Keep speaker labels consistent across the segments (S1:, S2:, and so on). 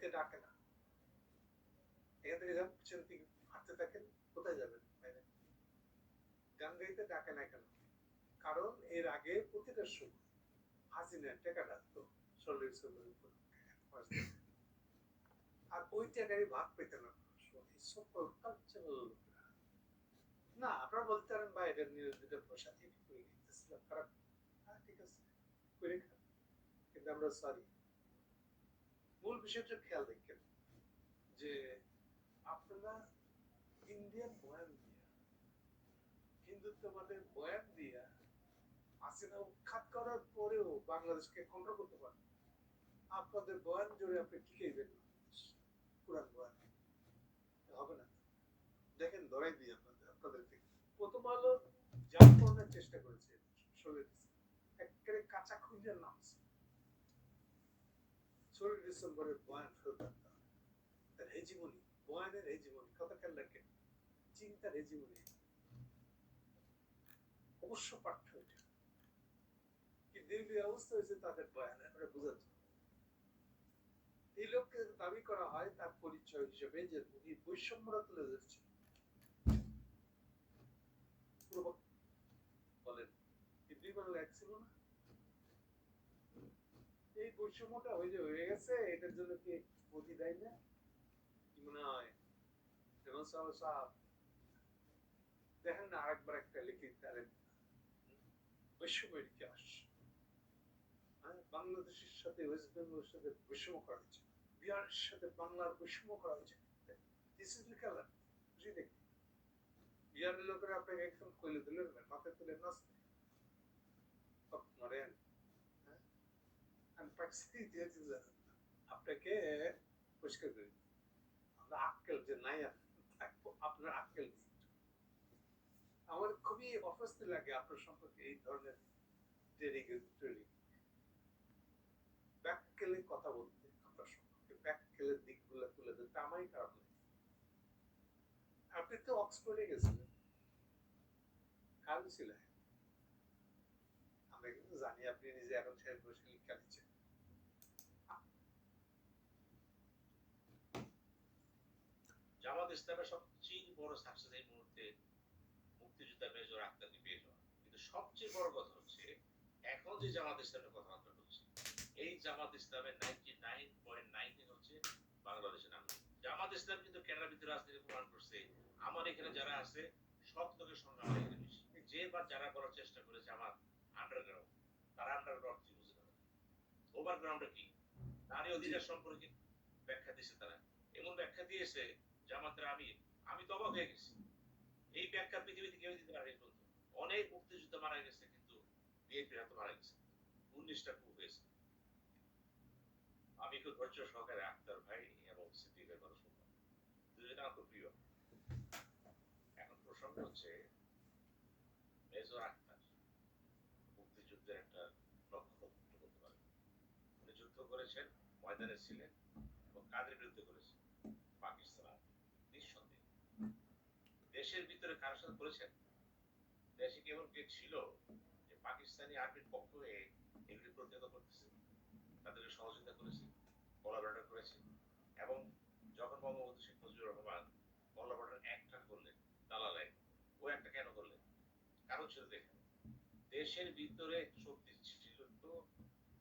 S1: গাইতে ডাকে না। এখান থেকে যান, পিছন থেকে হাঁটতে থাকেন, কোথায় যাবেন? বাইরে। গান গাইতে ডাকে না কেন? কারণ এর আগে প্রতিটা সময় হাসিনা টাকা ডাকতো শরীর চলের উপর, আর ওই টাকারই ভাগ পেতে না। না, আপনারা বলতে পারেন বা এটা নিয়োজিত প্রসাদ খারাপ, ঠিক আছে করে খান, কিন্তু আমরা সরি। মূল বিষয়টা খেয়াল রাখেন যে আপনারা ইন্ডিয়ান বয়ান দিয়া, হিন্দুত্ববাদের বয়ান দিয়া হাসিনা উৎখাত করার পরেও বাংলাদেশকে কন্ট্রোল করতে পারেন। আপনাদের বয়ান জুড়ে আপনি টিকেইবেন না, পুরান বয়ান হবে না। দেখেন ধরাই দিই আপনাদের থেকে। প্রথম আলো জাল করার চেষ্টা করেছে, 16 একেবারে কাঁচা খুঁজে নামছে। 16 ডিসেম্বরের বয়ান ফেরত আনতে হবে। তার হেজিমনি, বয়ানের হেজিমনি, কথা খেয়াল রাখেন, চিন্তার হেজিমনি অবশ্য পাঠ্য। এটা কি দিল্লি অবস্থা হয়েছে তাদের বয়ানে আমরা বোঝাচ্ছি। এই লোককে দাবি করা হয় তার পরিচয় হিসেবে যে উনি বৈষম্যরা তুলে ধরছে। বলেন এক ছিল না? এই বৈষম্যটা হয়ে গেছে, এটার জন্য কি মোদি দেয় না? কি মনে হয়? দেখেন না, আরেকবার একটা লিখে দিতে বৈষম্যের ইতিহাস। বাংলাদেশের সাথে ওয়েস্ট বেঙ্গলের সাথে বৈষম্য করা হয়েছে, বিহারের সাথে বাংলার বৈষম্য করা হয়েছে। This is the colour. বুঝি দেখি বিহারের লোকেরা আপনাকে একদম কইলে দিলেন না, মাথায় তুলে নাচতে মারেন। আমি পাকিস্তানি দিয়েছি আপনাকে পরিষ্কার করি, আমরা আক্কেল যে নাই আপনার আক্কেল। আমার খুবই অস্বস্তি লাগে আপনার সম্পর্কে এই ধরনের ব্যাককেলে কথা বলতে, আপনার সম্পর্কে ব্যাককেলের দিকগুলো তুলে ধরতে আমারই খারাপ লাগে। আপনি তো অক্সফোর্ডে গেছিলেন, কাল ছিলেন, আমরা কিন্তু জানি আপনি নিজে এখন শেষ বসে লিখা দিচ্ছেন।
S2: জামাত ইসলামের সবচেয়ে বড় সাকসেস এই মুহূর্তে মুক্তিযোদ্ধা মেজর আক্তারকে পেয়ে যাওয়া। কিন্তু সবচেয়ে বড় কথা হচ্ছে এখন যে জামাত ইসলামের কথাবার্তা হচ্ছে, এই জামাত ইসলামের 99.19 হচ্ছে বাংলাদেশের নাম। জামাত ইসলাম কিন্তু কেনার ভিতরে রাজনীতি প্রমাণ করছে, আমার এখানে যারা আছে সব লোকের সংখ্যা আমার এখানে বেশি। যে বা যারা করার চেষ্টা করেছে আমার আন্ডারগ্রাউন্ড, তারা আন্ডারগ্রাউন্ড কি বুঝে না, ওভারগ্রাউন্ডে কি নারী অধিকার সম্পর্কে ব্যাখ্যা দিয়েছে তারা, এমন ব্যাখ্যা দিয়েছে জামাতের আমি তো অবাক হয়ে গেছি। এই ব্যাখ্যা পৃথিবীতে কেউ দিতে পারে বলতো। অনেক মুক্তিযুদ্ধ মারা গেছে কিন্তু বিএনপির হাতে মারা গেছে, 19টা খুব হয়েছে। আমি খুব ধৈর্য সহকারে আক্তার ভাই এবং সিদ্দিকের কথা শুনলাম, দুজনে আমার খুব প্রিয়। এখন প্রসঙ্গ হচ্ছে মেজর আক্তার মুক্তিযুদ্ধের একটা নক্ষত্র বলতে পারে। উনি যুদ্ধ করেছেন, ময়দানে ছিলেন এবং কাদের বিরুদ্ধে করেছেন? পাকিস্তান। নিঃসন্দেহে দেশের ভিতরে কারোর সাথে করেছেন? দেশে কেমন কে ছিল যে পাকিস্তানি আর্মির পক্ষ হয়ে এগুলি প্রতিহত করতেছে, তাদেরকে সহযোগিতা করেছে, কোলাবরেটর করেছে। এবং যখন বঙ্গবন্ধু শেখ মুজিবুর রহমান কোলাবরেটর একটা করলেন দালালাই, ও একটা কেন করলেন? কারণ ছিল দেখেন, দেশের ভিতরে শক্তি ছিল তো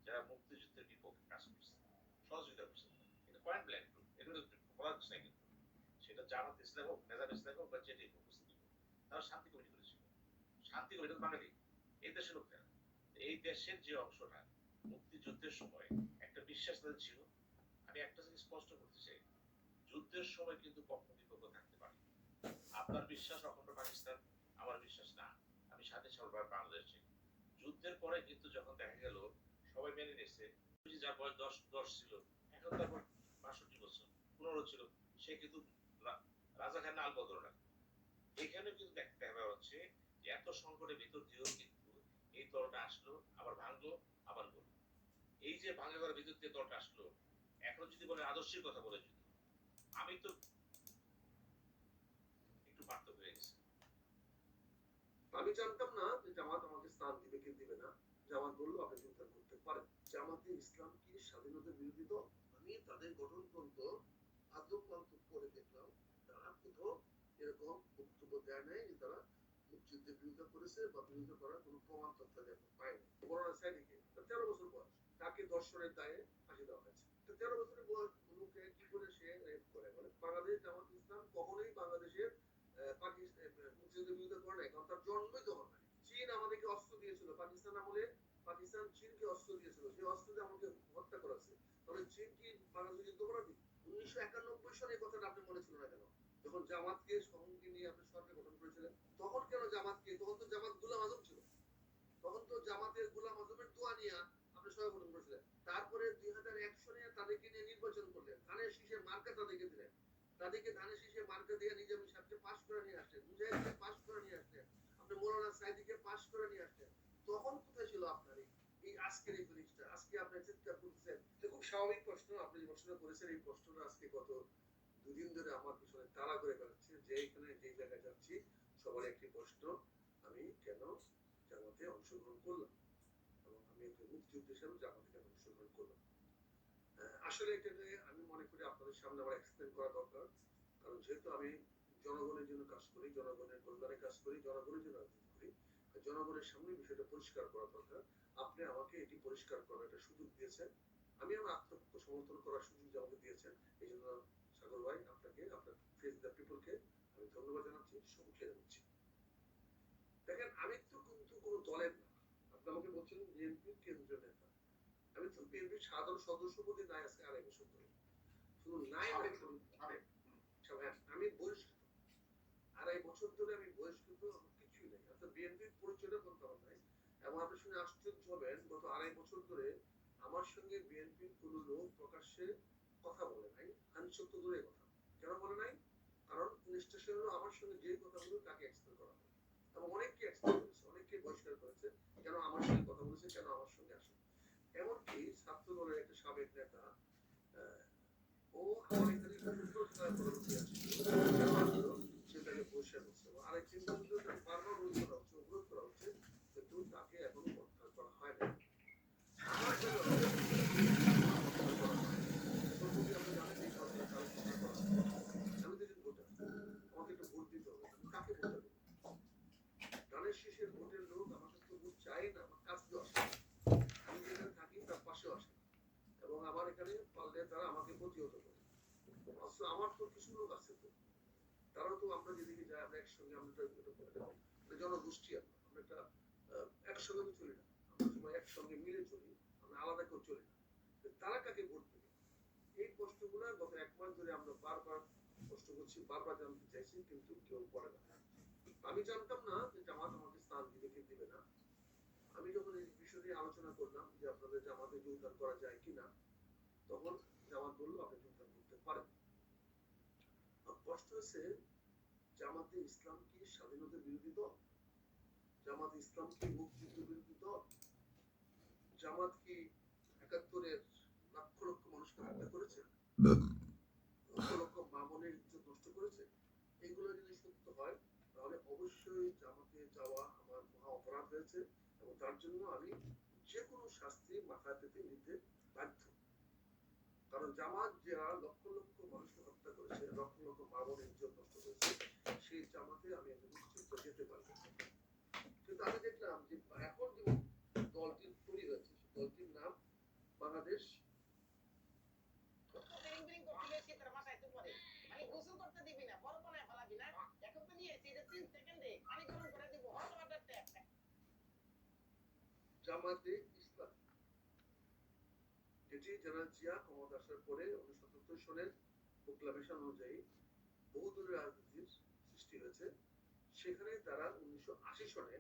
S2: যারা মুক্তিযুদ্ধের বিপক্ষে কাজ করছে, সহযোগিতা করছে, এটা পয়েন্ট ব্ল্যাঙ্ক প্রুফ, এগুলো বলা যাচ্ছে না কিন্তু। সেটা জামাত ইসলাম হোক, নেজাম ইসলাম হোক বা যেটি উপস্থিত হোক, তারা শান্তি কমিটি করেছিল। শান্তি কমিটি বাঙালি, এই দেশের লোকেরা। এই দেশের যে অংশটা মুক্তিযুদ্ধের সময় একটা বিশ্বাস তাদের ছিল। আমি একটা জিনিস স্পষ্ট করতে চাই, যুদ্ধের সময় কিন্তু পক্ষ বিপক্ষ থাকতে পারে। আপনার বিশ্বাস অখণ্ড পাকিস্তান, আমার বিশ্বাস না আমি স্বাধীন সরকার বাংলাদেশ চাই। যুদ্ধের পরে কিন্তু যখন দেখা গেল সবাই মেনে নিচ্ছে, যার বয়স 10 ছিল এখন তার বয়স 62 বছর, 15 ছিল, সে কিন্তু রাজা খান আল বদল না। এখানে কিন্তু দেখতে হবে হচ্ছে যে এত সংকটের ভিতর দিয়েও কিন্তু এই দলটা আসলো, আবার ভাঙলো, আবার গেল। এই যে ভাঙা করার ভিতর দিয়ে দলটা আসলো, এখন যদি বলে আদর্শের কথা বলে, যদি আমি তো একটু পার্থক্য হয়ে গেছে।
S3: আমি জানতাম না যে জামাত আমাকে স্থান দিবে কি দিবে না। জামাত বললো আপনি চিন্তা করতে পারেন। জামাতে ইসলাম কি স্বাধীনতা বিরোধী দল? আমি তাদের গঠনতন্ত্র এরকম বক্তব্য দেয় নাই যে তারা মুক্তিযুদ্ধের বিরোধিতা করেছে বা বিরোধিতা করার কোনো প্রমাণ তথ্য পায়নি। মৌলানা সাইদিকে 13 বছর বয়স, তাকে ধর্ষণের দায়ে ফাঁসি দেওয়া হয়েছে। 13 বছরের বয়স লোকে কি করে সে রেপ করে? বলে বাংলাদেশ জামাত ইসলাম কখনোই বাংলাদেশের মুক্তিযুদ্ধের বিরোধিতা করে নাই, কারণ তার জন্মই তখন নাই। চীন আমাদেরকে অস্ত্র দিয়েছিল পাকিস্তান আমলে, পাকিস্তান চীনকে অস্ত্র দিয়েছিল, সেই অস্ত্র দিয়ে আমাকে হত্যা করেছে। তাহলে চীন কি বাংলাদেশ যুদ্ধ অপরাধী? 1991 সালে এই কথাটা আপনি মনে ছিল না কেন? যখন জামাতকে সঙ্গে নিয়ে আপনি সরকার গঠন করেছিলেন, তখন কেন জামাতকে? তখন তো জামাত গোলাম আজম ছিল, তখন তো জামাতের গোলাম আজমের দোয়া নিয়ে আপনি সরকার গঠন করেছিলেন। তারপরে 2001 সনে তাদেরকে নিয়ে নির্বাচন করলেন, ধানের শীষে মার্কা তাদেরকে দিলেন, তাদেরকে ধানের শীষে মার্কা দিয়ে নিজামী সাহেবকে পাশ করে নিয়ে আসলেন, মুজাহিদকে পাশ করে নিয়ে আসলেন, আপনি মৌলানা সাইদিকে পাশ করে নিয়ে আসলেন। তখন কোথায় ছিল আপনার এই আজকের এই জিনিসটা? আজকে আপনি চিৎকার করতেছেন। এটা খুব স্বাভাবিক প্রশ্ন, আপনি যে প্রশ্নটা করেছেন এই প্রশ্নটা আজকে গত দুদিন ধরে আমার পিছনে তাড়া করে বেড়াচ্ছে, যে এখানে যে জায়গায় যাচ্ছি সবার একটি প্রশ্ন, আমি কেন জামাতে অংশগ্রহণ করলাম এবং আমি একজন মুক্তিযুদ্ধ হিসেবে জামাতে কেন অংশগ্রহণ করলাম। আসলে এটা আমি মনে করি আপনাদের সামনে আমার এক্সপ্লেন করা দরকার, কারণ যেহেতু আমি জনগণের জন্য কাজ করি, জনগণের কল্যাণে কাজ করি, জনগণের জন্য রাজনীতি করি, জনগণের সামনে বিষয়টা পরিষ্কার করা দরকার। আপনি আমাকে এটি পরিষ্কার করার একটা সুযোগ দিয়েছেন, আমি আমার আত্মপক্ষ সমর্থন করার সুযোগ যে আমাকে দিয়েছেন, এই জন্য সাগর ভাই আপনাকে, আপনার ফেস দ্য পিপলকে আমি ধন্যবাদ জানাচ্ছি, সম্মুখে জানাচ্ছি। দেখেন আমি তো কিন্তু কোনো দলের না, আপনি আমাকে বলছেন বিএনপির কেন্দ্রীয় নেতা, আমি তো বিএনপির সাধারণ সদস্য পদে নাই আজকে 2.5 বছর ধরে, শুধু নাই আমি বহিষ্কৃত 2.5 বছর ধরে, আমি বহিষ্কৃত, আমার কিছুই নেই, অর্থাৎ বিএনপির পরিচয়টা বলতে আমার নাই। এবং আপনি শুনে আশ্চর্য হবেন, গত 2.5 বছর ধরে আমার সঙ্গে বিএনপির কোন লোক প্রকাশ্যে কথা বলে নাই, হ্যান্ডশেক তো দূরের কথা। কেন বলে নাই? কারণ স্টেশন হলো আমার সঙ্গে যে কথাগুলো তাকে এক্সপ্লেন করা হয়, এবং অনেককে এক্সপ্লেন করেছে, অনেককে বহিষ্কার করেছে, কেন আমার সঙ্গে কথা বলেছে, কেন আমার সঙ্গে আসে। এমনকি ছাত্র দলের একটা সাবেক নেতা ও আমার এখানে পরবর্তী আছে, কেন আসলো সে তাকে বহিষ্কার করছে, এবং আরেকটি কিন্তু বারবার রোধ করা হচ্ছে, অবরোধ করা হচ্ছে, কিন্তু তাকে এখনো প্রত্যাহার করা হয় না। আমার জন্য আমি তো একজন ভোটার, আমাকে একটা ভোট দিতে হবে, আমি কাকে ভোট দেবো? ধানের শীষের ভোটের লোক আমার কাছে ভোট চাই না, আমার কাছেও আসে, আমি যেখানে থাকি তার পাশেও আসে, এবং আমার এখানে পারলে তারা আমাকে প্রতিহত করে। আমার তো কিছু লোক আছে, তো তারাও তো, আমরা যেদিকে যাই আমরা একসঙ্গে, আমরা জনগোষ্ঠী, আমরা একটা একসঙ্গে তো চলি না, আমরা সবাই একসঙ্গে মিলে চলি, আমরা আলাদা কেউ চলি না। তারা কাকে ভোট দেবে? এই প্রশ্নগুলো গত 1 মাস ধরে আমরা বারবার প্রশ্ন করছি, বারবার জানতে চাইছি, কিন্তু কেউ করে না। আমি জানতাম না যে জামাত আমাকে স্থান দিবে কি দিবে না। আমি যখন এই বিষয় নিয়ে আলোচনা করলাম যে আপনাদের জামাতে যোগদান করা যায় কিনা, তখন জামাত বললো আপনি যোগদান করতে পারেন। প্রশ্ন হচ্ছে, জামাতে ইসলাম কি স্বাধীনতা বিরোধী দল? জামাত ইসলাম কি মুক্তিযুদ্ধ বিরোধী দল? জামাত কি 71-এর লক্ষ লক্ষ মানুষকে হত্যা করেছে, লক্ষ লক্ষ মা বোনের ইজ্জত নষ্ট করেছে? এগুলো যদি সত্য হয় তাহলে অবশ্যই জামাতে যাওয়া আমার মহা অপরাধ হয়েছে, এবং তার জন্য আমি যে কোনো শাস্তি মাথা পেতে নিতে বাধ্য। কারণ জামাত যারা লক্ষ লক্ষ মানুষকে হত্যা করেছে, লক্ষ লক্ষ মা বোনের ইজ্জত নষ্ট করেছে, সেই জামাতে আমি নিশ্চিত যেতে পারবো। কিন্তু আমি দেখলাম যে এখন যে দলটি তৈরি হয়েছে, দলটির নাম বাংলাদেশ জামাতে ইসলাম, যেটি জেনারেল জিয়া ক্ষমতা আসার পরে 1977 সনের প্রোক্লামেশন অনুযায়ী বহুদলীয় রাজনীতির সৃষ্টি হয়েছে। সেখানে তারা 1980 সনে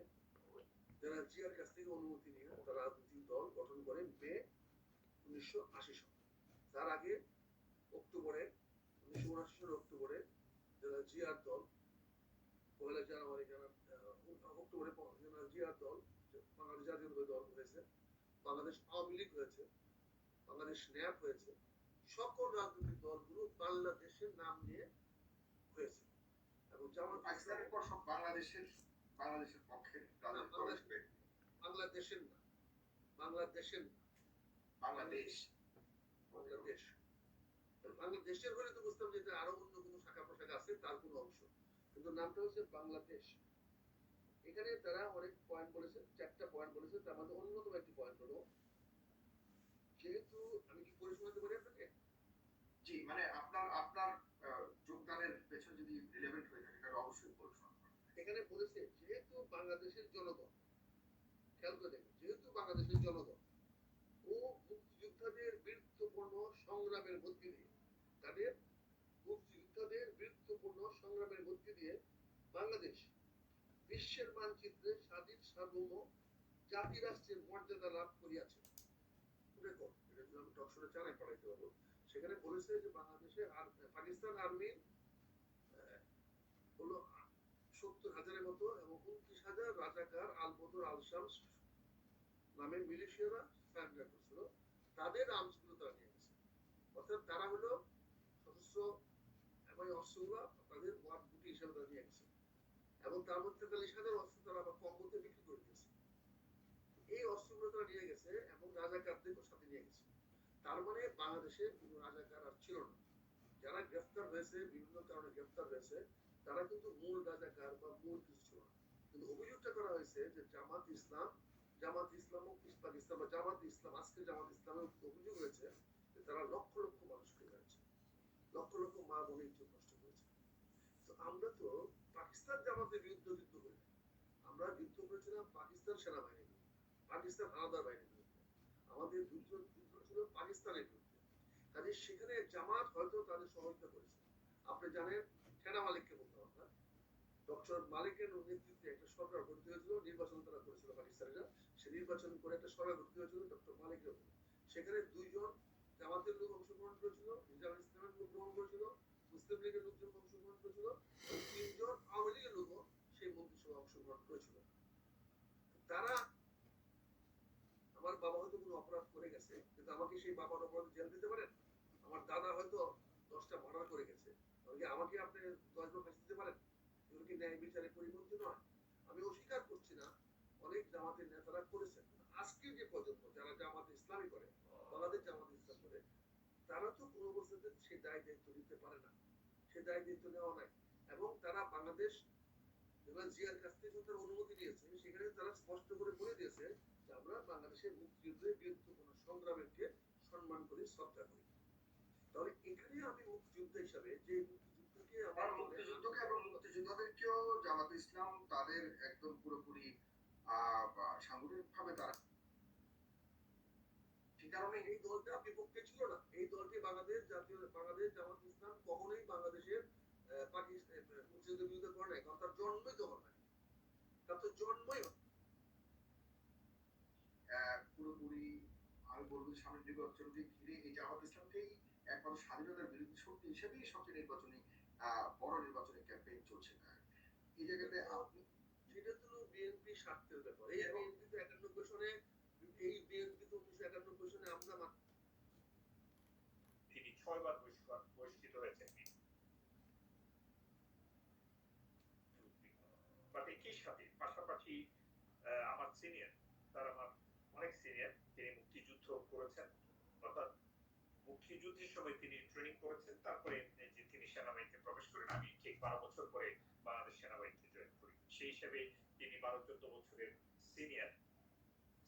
S3: জেনারেল জিয়ার কাছ থেকে অনুমতি নিয়ে তারা রাজনৈতিক দল গঠন করে মে 1980 সন। তার আগে অক্টোবরে 1979 সালের অক্টোবরে জেনারেল জিয়ার দল, 1 জানুয়ারি অক্টোবরে জেনারেল জিয়ার দল বাংলাদেশ জাতীয়তাবাদী দল হয়েছে, বাংলাদেশ আওয়ামী লীগ হয়েছে, বাংলাদেশ ন্যাপ হয়েছে, সকল রাজনৈতিক দলগুলো বাংলাদেশের নাম নিয়ে হয়েছে। এবং জামাত
S4: পাকিস্তানের পর সব বাংলাদেশের পক্ষে
S3: বাংলাদেশের না, বাংলাদেশের না,
S4: বাংলাদেশ
S3: বাংলাদেশ, বাংলাদেশের হলে তো বুঝতাম যে এটা আরো অন্য কোনো শাখা প্রশাখা আছে তার কোনো অংশ, কিন্তু নামটা হচ্ছে বাংলাদেশ। এখানে তারা অনেক পয়েন্ট বলেছে, 4টা পয়েন্ট বলেছে। তার মধ্যে অন্যতম একটি পয়েন্ট হলো, যেহেতু আমি কি পড়ে শোনাতে পারি আপনাকে?
S4: জি, মানে আপনার আপনার যোগদানের পেছনে যদি রিলেভেন্ট হয়ে থাকে তাহলে অবশ্যই পড়াশোনা করবেন।
S3: এখানে বলেছে যেহেতু বাংলাদেশের জনগণ, খেয়াল করে দেখুন, যেহেতু বাংলাদেশের জনগণ ও মুক্তিযোদ্ধাদের বীরত্বপূর্ণ সংগ্রামের মধ্যে দিয়ে, তাদের মুক্তিযোদ্ধাদের বীরত্বপূর্ণ সংগ্রামের মধ্যে দিয়ে বাংলাদেশ বিশ্বের মানচিত্রে স্বাধীন সার্বভৌম জাতি রাষ্ট্রের মর্যাদা লাভ করিয়াছে। রেকর্ড, এটা যদি আমি টকশোরে চালাই পড়াইতে পারবো। সেখানে বলেছে যে বাংলাদেশের আর পাকিস্তান আর্মির হলো 70,000-এর মতো এবং 29,000 রাজাকার আল-বদর আল-শামস নামে মিলিশিয়ারা সারেন্ডার করছিল। তাদের আর্মসগুলো তারা নিয়ে গেছে। অর্থাৎ তারা হলো সশস্ত্র এবং অস্ত্রগুলো তাদের ওয়ার বুটি হিসেবে তারা নিয়ে গেছে এবং তার মধ্যে 43,000 অস্ত্র তারা আবার কম মধ্যে বিক্রি করে দিয়েছে। এই অস্ত্রগুলো তারা নিয়ে গেছে এবং রাজাকারদেরও সাথে নিয়ে গেছে। তার মানে বাংলাদেশে কোনো রাজাকার আর ছিল না। যারা গ্রেফতার হয়েছে, বিভিন্ন কারণে গ্রেফতার হয়েছে, তারা কিন্তু মূল রাজাকার বা মূল কিছু ছিল না। কিন্তু অভিযোগটা করা হয়েছে যে জামাত ইসলাম ও পাকিস্তান বা জামাত ইসলাম, আজকে জামাত ইসলামের অভিযোগ হয়েছে যে তারা লক্ষ লক্ষ মানুষকে মেরেছে, লক্ষ লক্ষ মা বোনের ইজ্জত নষ্ট করেছে। তো আমরা তো পাকিস্তান জামাতের বিরুদ্ধে যুদ্ধ করি, আমরা যুদ্ধ করেছিলাম পাকিস্তান সেনাবাহিনীর বিরুদ্ধে, পাকিস্তান হানাদার বাহিনীর বিরুদ্ধে। আমাদের যুদ্ধ ছিল পাকিস্তানের বিরুদ্ধে। কাজে সেখানে জামাত হয়তো তাদের সহযোগিতা করেছে। আপনি জানেন, সেনা মালিককে বলতাম আমরা, ডক্টর মালিকের নেতৃত্বে একটা সরকার গঠিত হয়েছিল, নির্বাচন তারা করেছিল পাকিস্তানিরা। সে নির্বাচন করে একটা সরকার গঠিত হয়েছিল ডক্টর মালিকের উপর। সেখানে 2 জন জামাতের লোক অংশগ্রহণ করেছিল, নিজাম ইসলামের লোক গ্রহণ করেছিল, মুসলিম লীগের লোকজন অংশগ্রহণ করেছিল এবং 3 জন আওয়ামী লীগের লোকও সেই মন্ত্রিসভায় অংশগ্রহণ করেছিল। তারা, আমার বাবা হয়তো কোনো অপরাধ করে গেছে, কিন্তু আমাকে সেই বাবার অপরাধ জেল দিতে পারেন? আমার দাদা হয়তো 10টা মার্ডার করে গেছে, আমাকে আপনি 10 জন ফাঁসি দিতে পারেন? এগুলো কি ন্যায় বিচারের পরিপন্থী নয়? আমি অস্বীকার করছি না, অনেক জামাতের নেতারা করেছেন। আজকের যে প্রজন্ম যারা জামাত ইসলামী করে, বাংলাদেশ জামাত ইসলাম করে, তারা তো কোনো অবস্থাতে সে দায় দায়িত্ব নিতে পারে না, সে দায় দায়িত্ব নেওয়া নাই। এবং তারা বাংলাদেশ জিয়ার কাছ থেকে তারা অনুমতি নিয়েছে, সেখানে তারা স্পষ্ট করে বলে দিয়েছে যে আমরা বাংলাদেশের মুক্তিযুদ্ধের বীরত্বপূর্ণ সংগ্রামীকে সম্মান করি, শ্রদ্ধা করি। তাহলে এখানে আমি মুক্তিযোদ্ধা হিসাবে যে মুক্তিযুদ্ধকে
S4: আবার মুক্তিযুদ্ধকে এবং মুক্তিযোদ্ধাদেরকেও জামাত ইসলাম তাদের একদম পুরোপুরি সাংগঠনিকভাবে তারা,
S3: সে কারণে এই দলটা বিপক্ষে ছিল না। এই দলটি বাংলাদেশ জামাত ইসলাম কখনোই বাংলাদেশের মুক্তিযুদ্ধের বিরুদ্ধে করে নাই, কারণ তার জন্মই তো হয় নাই, তার তো জন্মই হয়।
S4: পুরোপুরি আমি বলবো সামনের নির্বাচনকে ঘিরে এই জামাত ইসলামকেই একমাত্র স্বাধীনতার বিরোধী শক্তি হিসেবেই সবচেয়ে নির্বাচনী বড় নির্বাচনী ক্যাম্পেইন চলছে। এই জায়গাতে আপনি,
S3: সেটা তো বিএনপি স্বার্থের ব্যাপার। এই বিএনপি তো 91 সনে, এই বিএনপি তো 1991 সনে আমরা
S5: তিনি 6 বার বহিষ্কৃত হয়েছেন। বাট একই সাথে পাশাপাশি আমার সিনিয়র, তার আমার অনেক সিনিয়র, তিনি মুক্তিযুদ্ধ করেছেন, অর্থাৎ মুক্তিযুদ্ধের সময় তিনি ট্রেনিং করেছেন, তারপরে যে তিনি সেনাবাহিনীতে প্রবেশ করেন। আমি ঠিক 12 বছর পরে বাংলাদেশ সেনাবাহিনীতে জয়েন করি। সেই হিসেবে তিনি 12-14 বছরের সিনিয়র।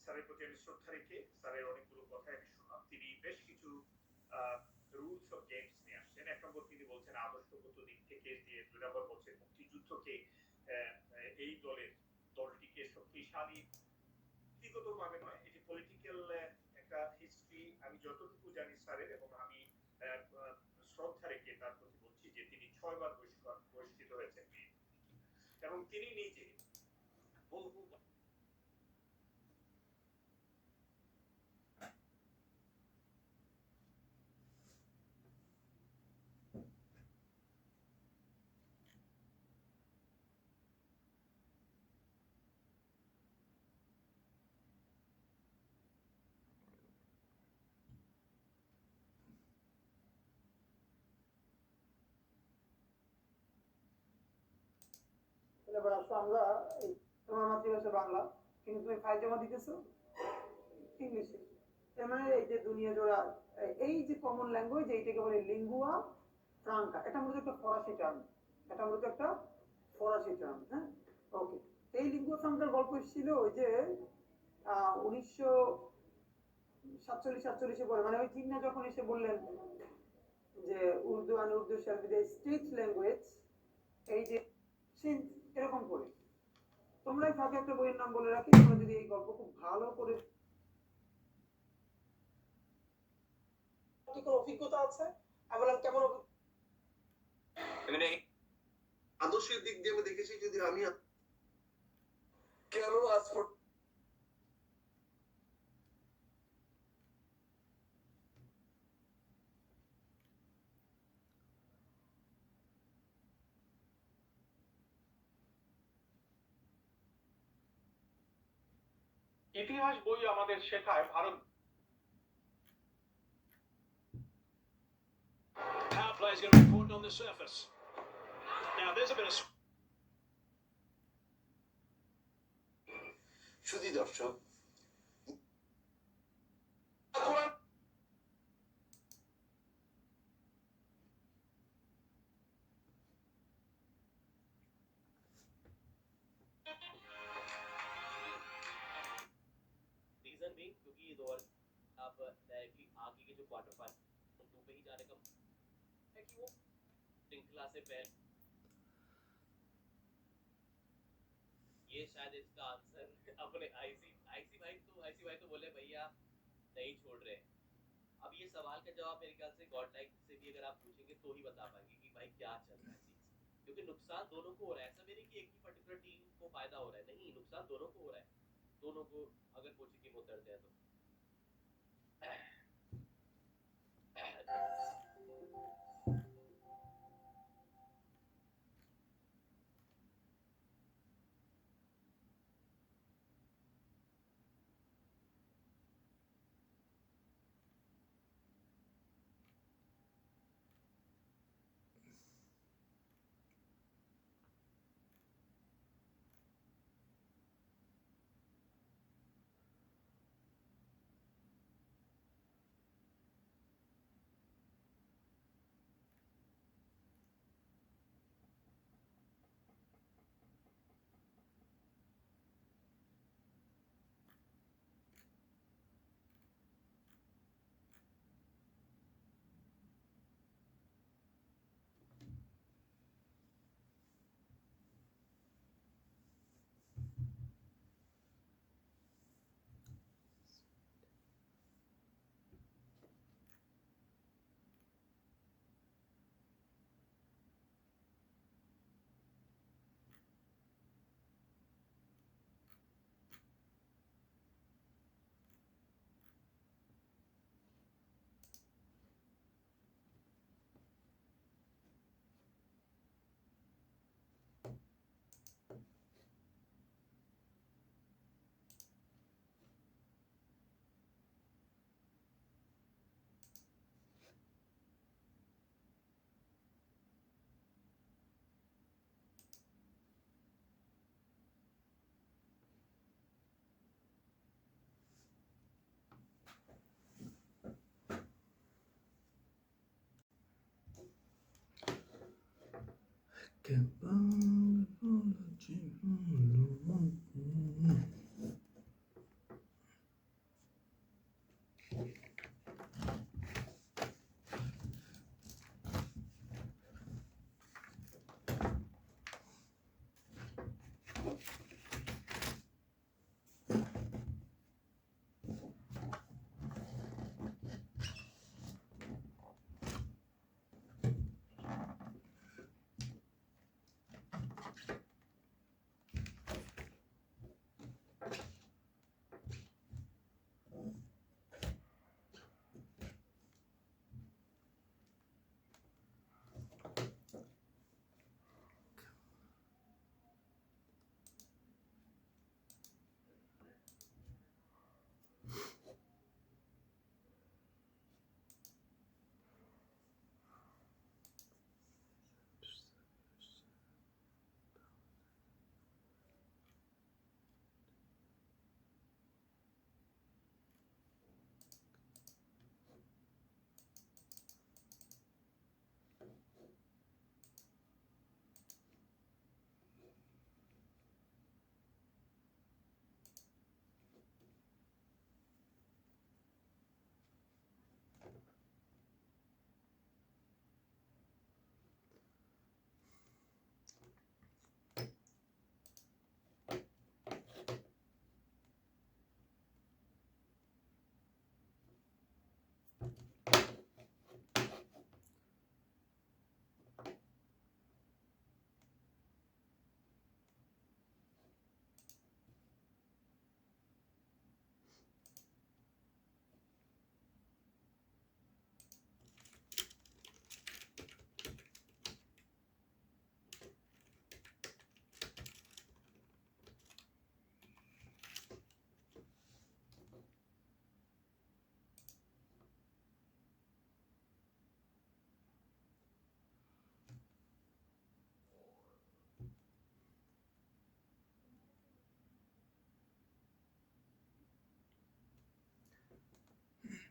S5: স্যারের প্রতি আমি শ্রদ্ধা রেখে স্যারের অনেকগুলো কথা আমি শুনলাম। তিনি বেশ কিছু রুলস অফ গেমস নিয়ে আসছেন। 1 নম্বর তিনি বলছেন আদর্শগত দিক থেকে, যে 2 নম্বর বলছেন মুক্তিযুদ্ধকে এই দলটিকে শক্তিশালী ব্যক্তিগতভাবে নয়, এটি পলিটিক্যাল একটা হিস্ট্রি। আমি যতটুকু জানি স্যারের, এবং আমি শ্রদ্ধা রেখে তার প্রতি বলছি যে তিনি 6 বার বহিষ্কৃত হয়েছেন এবং তিনি নিজে বহু
S6: এবার আসো আমরা, তোমার মাতৃভাষা বাংলা কিন্তু তুমি ফাইল জমা দিতেছো ইংলিশে। তার মানে এই যে দুনিয়া জোড়া এই যে কমন ল্যাঙ্গুয়েজ, এইটাকে বলে লিঙ্গুয়া ফ্রাঙ্কা। এটা মূলত একটা ফরাসি টার্ম, এটা মূলত একটা ফরাসি টার্ম, হ্যাঁ, ওকে। এই লিঙ্গুয়া ফ্রাঙ্কার গল্প এসেছিল ওই যে 1947-48 পরে, মানে ওই চিন্না যখন এসে বললেন যে উর্দু আর Urdu shall be the state language, এই যে এরকম করে। তোমরা ফাঁকে একটা বইয়ের নাম বলে রাখি, তোমরা যদি এই গল্প খুব ভালো করে কোনো অভিজ্ঞতা আছে, আমি বললাম কেমন
S3: মানে আদর্শের দিক দিয়ে আমি দেখেছি যদি আমি কেন আজ
S7: ইতিহাস বই আমাদের শেখায় Bharat
S8: Power play is going to be important on the surface. Now there's a bit of
S3: সুধী দর্শক
S9: रीजन भी क्योंकि ये 2 ओवर अब डायरेक्टली आगे के जो क्वार्टर फाइनल 2 पे ही जाने का है कि वो श्रृंखला से पहले ये शायद इसका आंसर अपने आईसी भाई तो बोले भैया नहीं छोड़ रहे। अब ये सवाल का जवाब मेरे ख्याल से गॉड लाइक से भी अगर आप पूछेंगे तो ही बता पाएंगे कि भाई क्या चल रहा है चीज, क्योंकि नुकसान दोनों को हो रहा है। ऐसा नहीं कि एक ही पर्टिकुलर टीम को फायदा हो रहा है, नहीं, नुकसान दोनों को हो रहा है। दोनों को अगर कोचिंग टीम उतरते हैं तो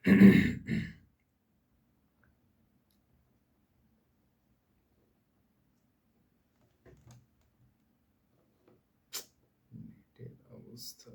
S10: নেটের অবস্থা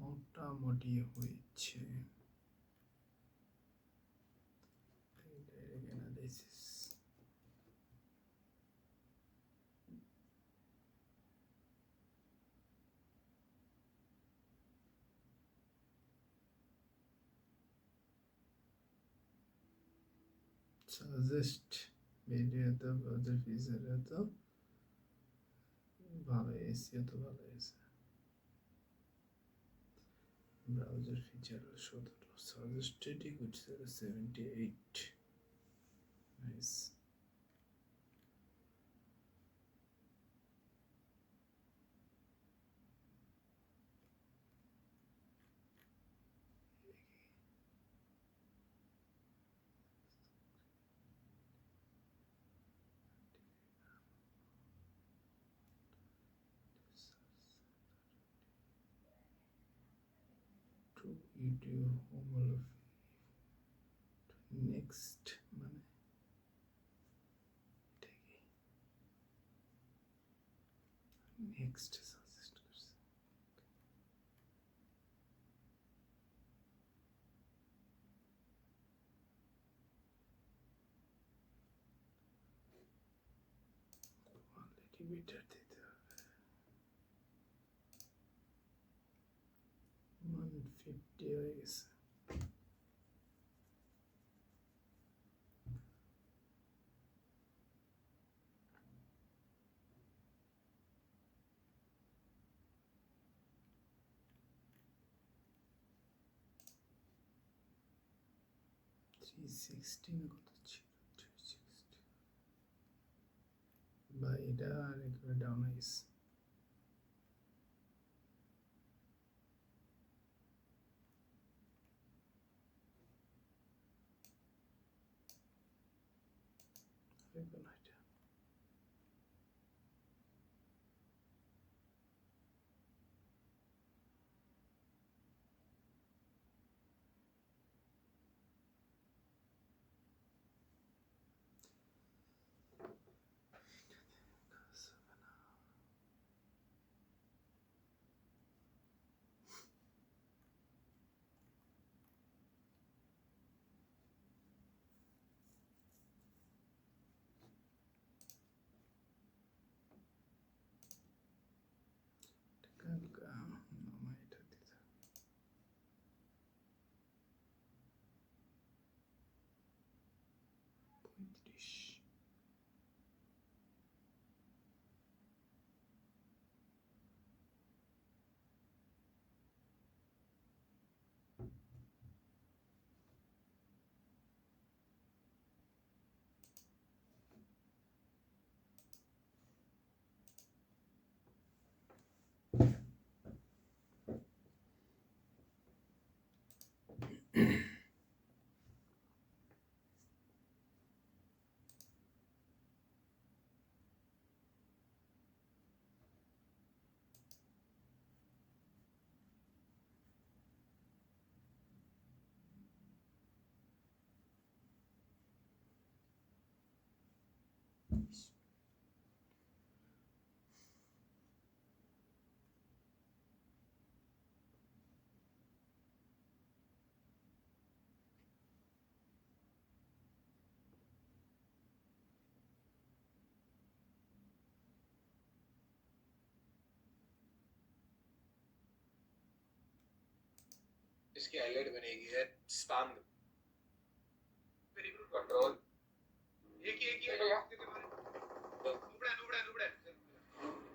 S10: মোটামুটি হয়েছে। অ্যানালাইসিস সাজেস্ট ভিডিও তো ব্রাউজার ফিচার তো ভালো, এসিও তো ভালো আছে। Browser feature 17, suggested good 78, nice. To YouTube home next মানে এটা কি নেক্সট সাজেস্ট করছে। কোয়ালিটি বেটার দিতে হবে। 150 হয়ে গেছে। কত ছিল? 360 বা এটা আরেকবার ডাউন হয়ে গেছে। আরেকবার না, এটা কাজ হবে না।
S11: इसकी हाईलाइट बनेगी है स्पैम कंट्रोल एक भैया नुबड़ा नुबड़ा नुबड़ा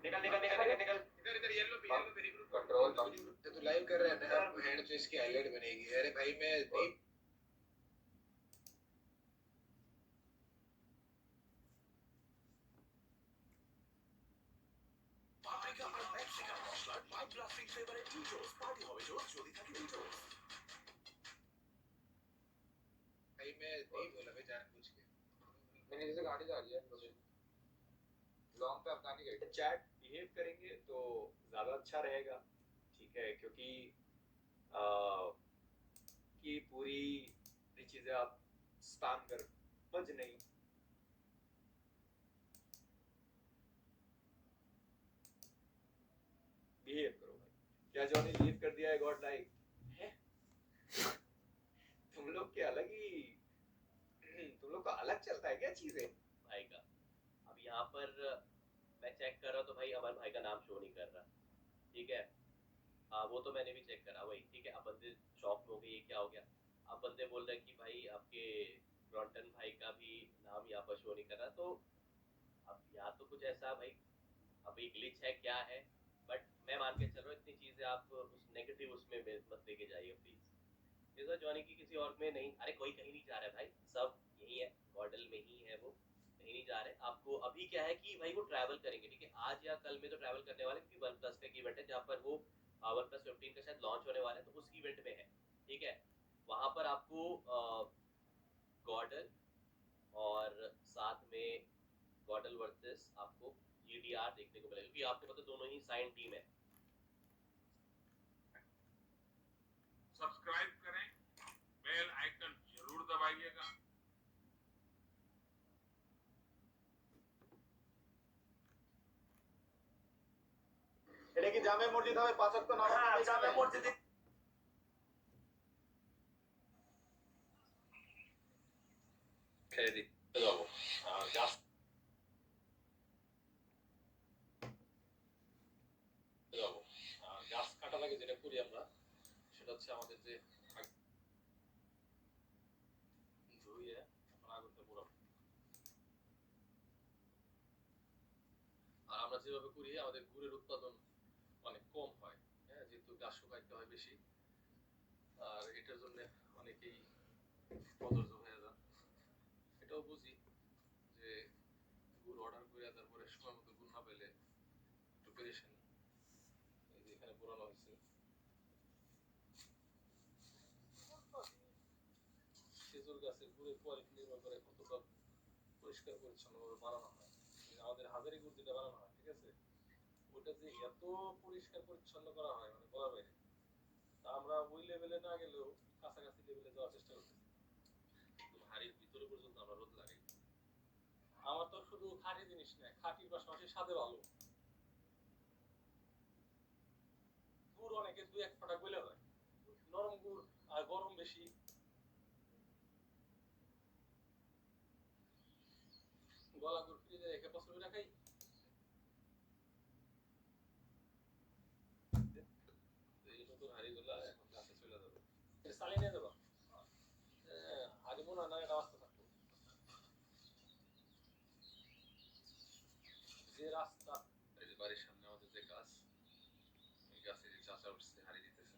S11: निकल इधर येलो पे वेरी गुड कंट्रोल तो लाइव कर रहे हैं ना आप हैंड तो इसकी हाईलाइट बनेगी अरे भाई मैं नहीं
S8: পাপরিকা আর ম্যাক্সিকান মশলার মাই ব্লাস্টিং ফ্লেভারে ডিটোস পার্টি হবে জোস যদি থাকে ডিটোস
S11: भाई मैं नहीं बोला भाई जानबूझ के
S12: मैंने जैसे गाड़ी जा रही है मुझे लॉन्ग पे अफगानी गई
S13: चैट बिहेव करेंगे तो ज़्यादा अच्छा रहेगा ठीक है क्योंकि कि पूरी चीज़ें आप स्पैम कर समझ नहीं बिहेव करो भाई क्या जॉनी लीव कर दिया है गॉड लाइक तुम लोग के अलग ही तुम लोग का अलग चलता है क्या चीजें
S9: भाई का अब यहाँ पर मैं चेक कर रहा हूँ तो भाई हमारे भाई का नाम शो नहीं कर रहा ठीक है वो तो मैंने भी चेक करा वही ठीक है अब बंदे शॉक हो गए ये क्या हो गया अब बंदे बोल रहे हैं कि भाई आपके ब्रॉन्टन भाई का भी नाम यहाँ पर शो नहीं कर रहा तो अब यहाँ तो कुछ ऐसा भाई अभी ग्लिच है क्या है बट मैं मान के चल रहा हूँ इतनी चीजें आप उस नेगेटिव उसमें मत लेके जाइए प्लीज ये तो जॉनी की किसी और में नहीं अरे कोई कहीं नहीं जा रहा है भाई सब यही है मॉडल में ही है वो कहीं नहीं जा रहे आपको अभी क्या है कि भाई वो ट्रैवल करेंगे ठीक है आज या कल में तो ट्रैवल करने वाले क्योंकि वन प्लस का इवेंट है जहाँ पर वो वन प्लस 15 का शायद लॉन्च होने वाला है तो उस इवेंट में है ठीक है वहां पर आपको गॉडल और साथ में गॉडल वर्सेस आपको GDR देखने को मिलेगा क्योंकि आपके पता दोनों ही साइन टीम है
S2: सब्सक्राइब करें बेल आइकन जरूर दबाइएगा
S12: এটা কি জামে মসজিদ হবে 5 ওয়াক্ত নামাজ জামে মসজিদ
S13: ছেড়ে দিতে যাবো গাছ যাবো গাছ কাটা লাগে যেটা করি আমরা সেটা হচ্ছে আমাদের যে ধুইয়ে আগুনটা পুরো আর আমরা যেভাবে করি আমাদের গুড়ের উৎপাদন অনেক কম হয় হ্যাঁ যেহেতু গাছ শুকাইতে হয় বেশি আর এটার জন্য অনেকেই কদর্য হয়ে যান এটাও বুঝি যে গুড় অর্ডার করে তারপরে সময় মতো গুড় না পেলে একটু পেরেশানি এই যে এখানে পোড়ানো হয়েছে খেজুর গাছের গুড়ের কোয়ালিটি নির্ভর করে কতটা পরিষ্কার পরিচ্ছন্নভাবে বানানো হয় আমাদের হাজারি গুড় যেটা বানানো হয় ঠিক আছে ওটা যে এত পরিষ্কার পরিচ্ছন্ন করা হয় মানে বলার বাইরে তা আমরা ওই লেভেলে না গেলেও কাছাকাছি লেভেলে যাওয়ার চেষ্টা করতেছি কিন্তু হাড়ির ভিতরে পর্যন্ত আমরা রোদ লাগাই আমার তো শুধু খাঁটি জিনিস না খাঁটির পাশাপাশি স্বাদে ভালো গুড় অনেকে 2-1 ফোঁটা গলে হয় নরম গুড় আর গরম বেশি গলা গুড় ফ্রিজে রেখে বছর করে খাই এই নতুন হাড়িগুলা এখন গাছে চলে যাবে চালিয়ে নিয়ে যাবো হাড়ি মনে হয় না এটা আসতে থাকবো যে রাস্তা এই যে বাড়ির সামনে আমাদের যে গাছ ওই গাছে যে চাচা উঠছে হাড়ি দিতেছে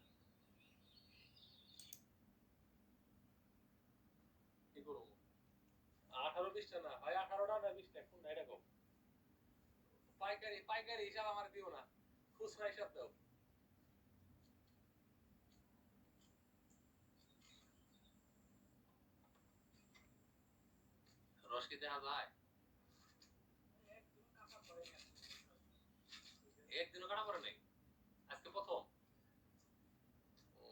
S13: কি করবো 18-20টা না হয় 18টা না 20টা কোনটা এটা কম পাইকারি হিসাব আমার দিও না খুচরা হিসাব দাও রস কি দেখা যায় একদিনও কাটা পড়ে নাই আজকে প্রথম ও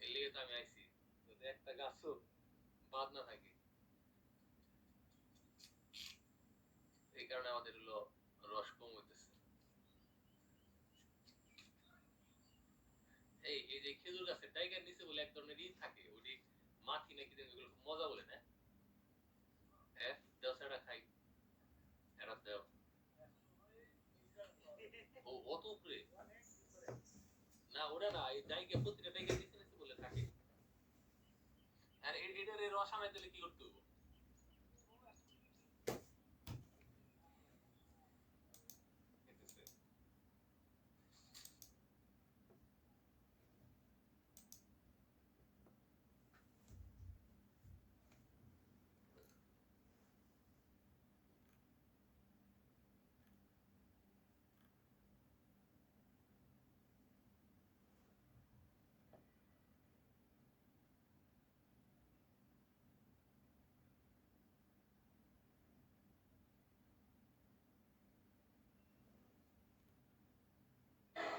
S13: এই লিগে তো আমি আইছি যদি একটা গাছও বাদ না থাকে এই কারণে আমাদের হলো রস কম হইতেছে এই যে খেজুর গাছের টাইগার নিচে বলে এক ধরনের ই থাকে ওটি মাটি নাকি ওগুলো মজা বলে না হ্যাঁ দাও সেটা খাই এরা দাও
S9: ও অত উপরে না ওরা না এই জায়গা প্রতিটা জায়গা দিতে বলে থাকে আর এটার রস আনাই দিলে কি করতে হবে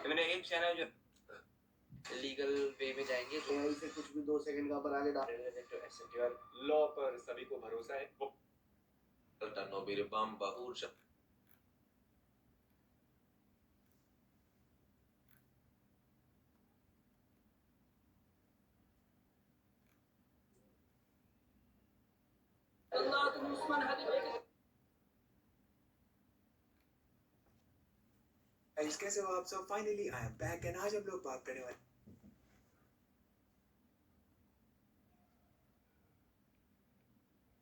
S11: मैंने एक चैनल जो लीगल वे में जाएंगे जो
S3: से कुछ भी 2 सेकंड का पर आगे डाल
S11: लॉ पर सभी को भरोसा है नबीर बम बहुर
S8: गाइस कैसे हो आप सब finally I am back and आज हम लोग बात करने वाले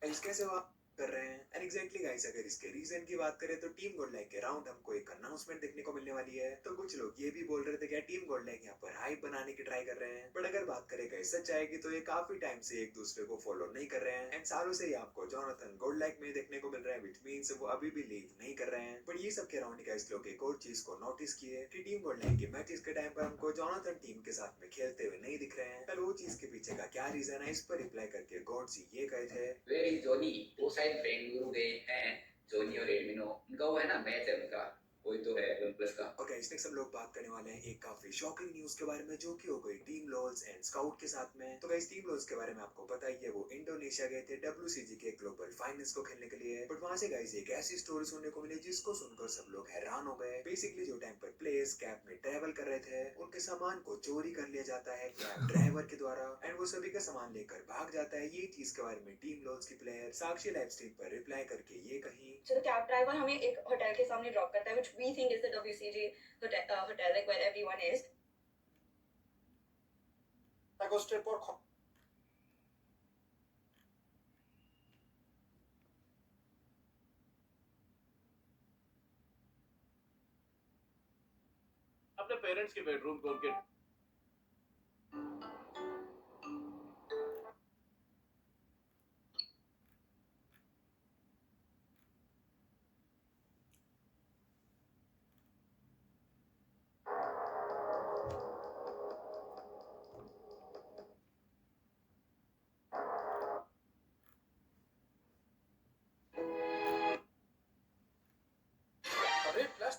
S8: गाइस कैसे हो आप कर रहे हैं एंड एग्जैक्टली गाइस अगर इसके रीजन की बात करें तो टीम गोल्ड लाइक के राउंड हमको एक अनाउंसमेंट देखने को मिलने वाली है तो कुछ लोग ये भी बोल रहे थे कि टीम गोल्ड लाइक यहाँ पर हाइप बनाने की ट्राई कर रहे हैं बट अगर बात करें गाइस सच्चाई की तो ये काफी टाइम से एक दूसरे को फॉलो नहीं कर रहे हैं एंड सालों से ही आपको जोनाथन गोल्ड लाइक में देखने को मिल रहा है व्हिच मींस वो अभी भी लीव नहीं कर रहे हैं पर ये सब के राउंड गाइस लोग एक और चीज को नोटिस किए कि टीम गोल्ड लाइक के मैचेस के टाइम पर हमको जोनाथन टीम के साथ में खेलते हुए नहीं दिख रहे हैं कल वो चीज के पीछे का क्या रीजन है इस पर रिप्लाई करके गॉड जी ये कहे थे
S11: वेरी जोनी वो शायद बेंगलुरु गए हैं जोनी और एडमिनो उनका वो है ना मैच है उनका कोई तो है वन प्लस का
S8: ओके इसमें सब लोग बात करने वाले हैं एक काफी शॉकिंग न्यूज के बारे में जो कि हो गई टीम लॉल्स एंड स्काउट के साथ में तो गाइस टीम लॉल्स के बारे में आपको पता ही है वो इंडोनेशिया गए थे WCG के ग्लोबल फाइनल्स को खेलने के लिए बट वहां से गाइस एक ऐसी स्टोरी सुनने को मिली जिसको सुनकर सब लोग हैरान हो गए बेसिकली जो टाइम पर प्लेयर्स कैब में ट्रेवल कर रहे थे उनके सामान को चोरी कर लिया जाता है कैब ड्राइवर के द्वारा एंड वो सभी का सामान लेकर भाग जाता है ये चीज के बारे में टीम लॉल्स की प्लेयर साक्षी लाइव स्ट्रीम पर रिप्लाई करके ये कही
S14: So the cab driver हमें एक होटल के सामने ड्रॉप करता है, which we think is the WCG hotel, like where everyone is.
S8: আগস্টের পর
S9: अपने पेरेंट्स के बेडरूम को उनके
S4: अरे प्लस